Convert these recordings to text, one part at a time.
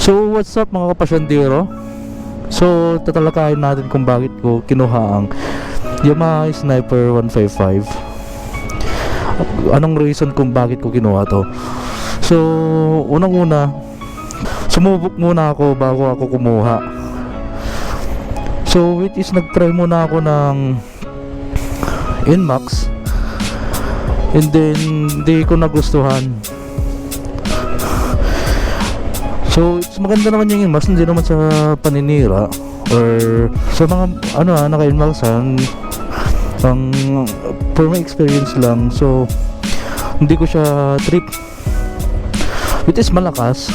So what's up mga kapasyandero? So tatalakayin natin kung bakit ko kinuha ang Yamaha Sniper 155. Anong reason kung bakit ko kinuha to? So unang-una, sumubok muna ako bago ako kumuha. So which is nagtry muna ako ng Inmax, and then hindi ko nagustuhan. So it's maganda naman yung Inmax, hindi naman sa paninira or sa mga naka-Inmaxan, ang for my experience lang. So hindi ko siya trip. It is malakas,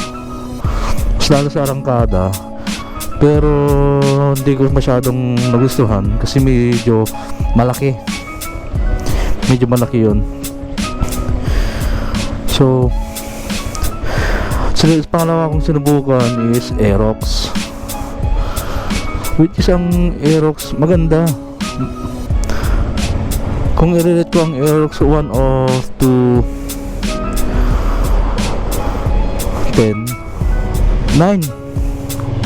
lalo sa arangkada, pero hindi ko masyadong nagustuhan kasi medyo malaki yun. So pangalawa kong sinubukan is Aerox, which is ang Aerox maganda. Kung i-rate ko ang Aerox 1 of 2 10 9,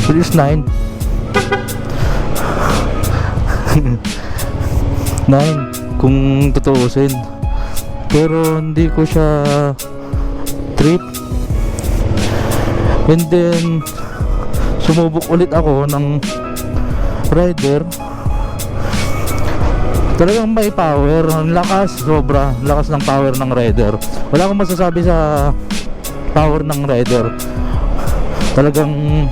it is 9 9 kung tutuusin, pero hindi ko siya trip. And then sumubok ulit ako ng Rider. Talagang may power, ang lakas, sobra lakas ng power ng Rider. Wala akong masasabi sa power ng Rider, talagang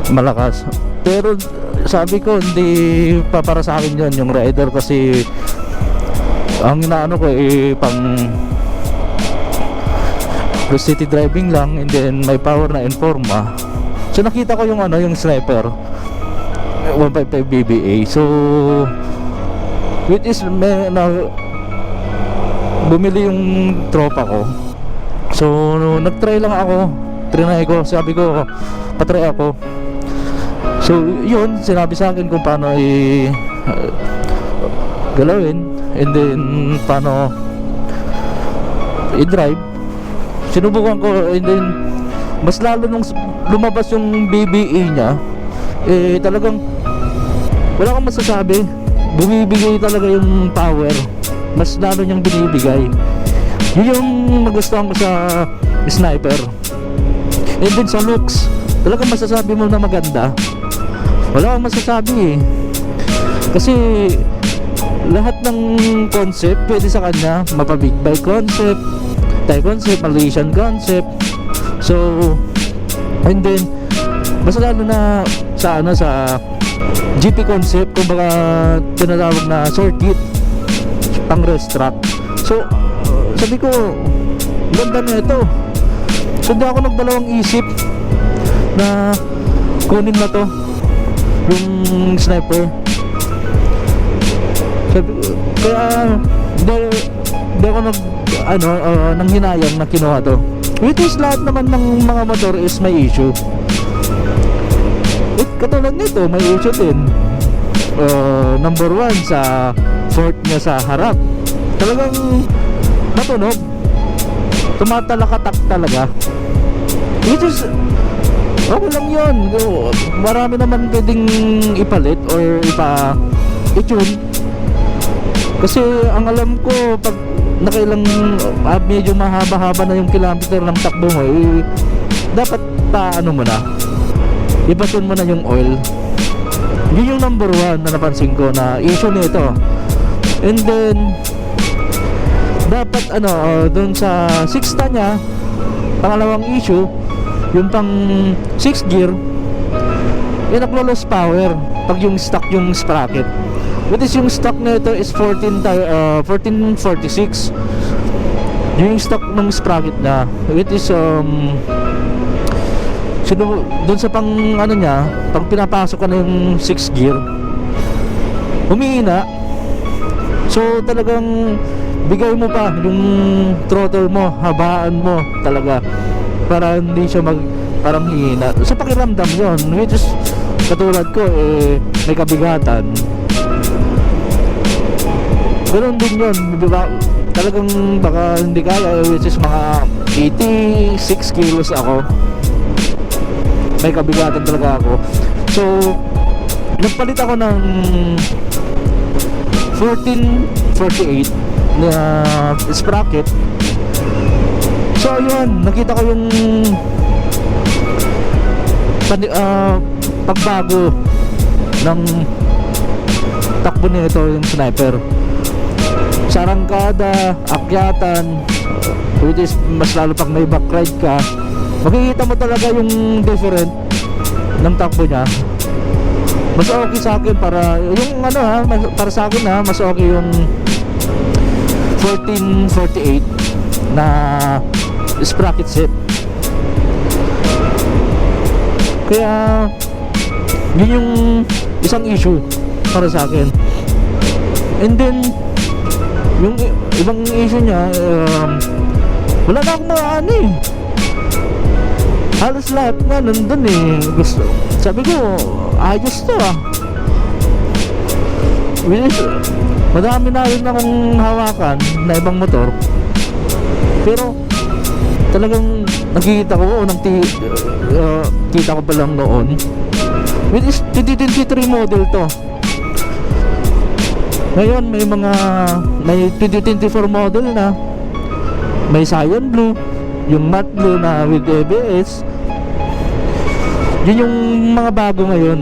malakas. Pero sabi ko hindi pa para sa akin yun yung Rider, kasi ang inaano ko pang city driving lang, and then may power na Informa. So nakita ko yung yung Sniper 155 BBA. So which is bumili yung tropa ko. So nagtry lang ako, trinay ko, sabi ko patry ako. So yun, sinabi sa akin kung paano galawin, and then paano i-drive. Sinubukan ko, and then mas lalo nung lumabas yung BBA niya, talagang wala akong masasabi. Bumibigay talaga yung power, mas lalo niyang binibigay. Yun yung nagustuhan ko sa Sniper. And then sa looks, talagang masasabi mo na maganda. Wala akong masasabi kasi lahat ng concept pwede sa kanya. Mapa-big bike concept, Thai concept, Malaysian concept. So and then mas lalo na sa sa GP concept, kung baka tinatawag na circuit pang race track. So sabi ko, ganda na ito. So hindi ako nagdalawang isip na kunin na to, yung Sniper. Sabi, kaya hindi ako nang hinayang na kinuha to. Which is lahat naman ng mga motor is may issue. Katulad nito, may issue din. Number 1, sa fork niya sa harap, talagang matunog, tumatalakatak talaga. Which is okay lang yun. Marami naman pwedeng ipalit or i-tune. Kasi ang alam ko, pag nakailang medyo mahaba-haba na yung kilometer ng takbo mo, dapat mo na, ibasun mo na yung oil. Yun yung number 1 na napansin ko na issue nito. And then dapat doon sa 6 niya, pangalawang issue, yung pang 6 gear, naglo-lose power pag yung stock yung sprocket. What is yung stock nito is 1446. Yung stock ng sprocket na, it is doon sa pang niya, pag pinapasok ka na yung 6 gear, humihina. So talagang bigay mo pa yung throttle mo, habaan mo talaga para hindi siya parang hihina. Sa pakiramdam yun, which is katulad ko may kabigatan. Ganun din yun, talagang baka hindi kaya, which is mga 86 kilos ako. may kabigatan talaga ako. So nagpalit ako ng 1448 na sprocket. So yun, nakita ko yung pagbago ng takbo nito yung sniper. Sa arangkada, akyatan, which is mas lalo pag may backride ka, makikita mo talaga yung different ng takbo niya. Mas okay sa akin para yung para sa akin mas okay yung 1448 na sprocket set. Kaya yun yung isang issue para sa akin. And then yung ibang issue niya, wala na akong maano eh. Halos lahat na nandun eh. Gusto, sabi ko, ayos to which is, madami na rin akong hawakan na ibang motor. Pero talagang nakikita ko kita ko pa lang noon, which is 2023 model to. Ngayon may 2024 model na, may cyan blue, yung matte blue na with ABS. Yun yung mga bago ngayon.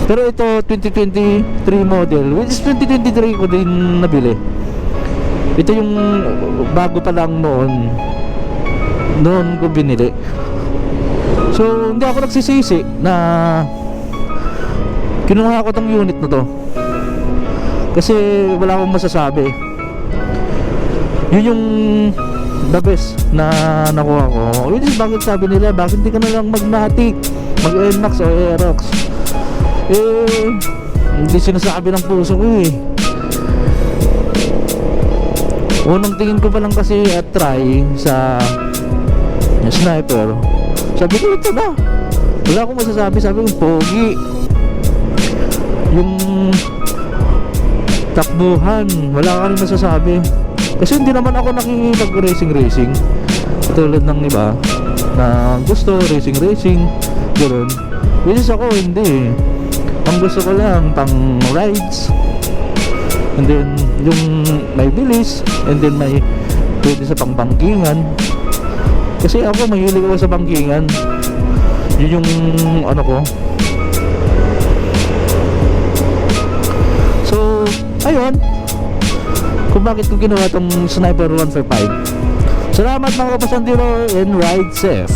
Pero ito 2023 model, which is 2023 ko din nabili. Ito yung bago pa lang noon ko binili. So hindi ako nagsisisi na kinuha ko tong unit na to, kasi wala akong masasabi. Yun yung the best na nakuha ko. Which is, bakit sabi nila, bakit hindi ka na lang mag-Matic, mag-NMAX o Aerox? Hindi sinasabi ng puso ko eh. Unang tingin ko pa lang kasi at try sa sniper, sabi ko ito na, wala akong masasabi. Sabi ko pogi, yung takbuhan, wala ka rin masasabi. Kasi hindi naman ako nakikipag-racing tulad ng iba na gusto racing gano'n. Which is ako hindi. Ang gusto ko lang pang rides, and then yung may bilis, and then may pwede sa pangbankingan. Kasi ako mahilig ako sa bangkingan. Yun yung ano ko. So ayun, kung bakit ko ginawa tong Sniper 155. Salamat mga kapasandero, and ride safe.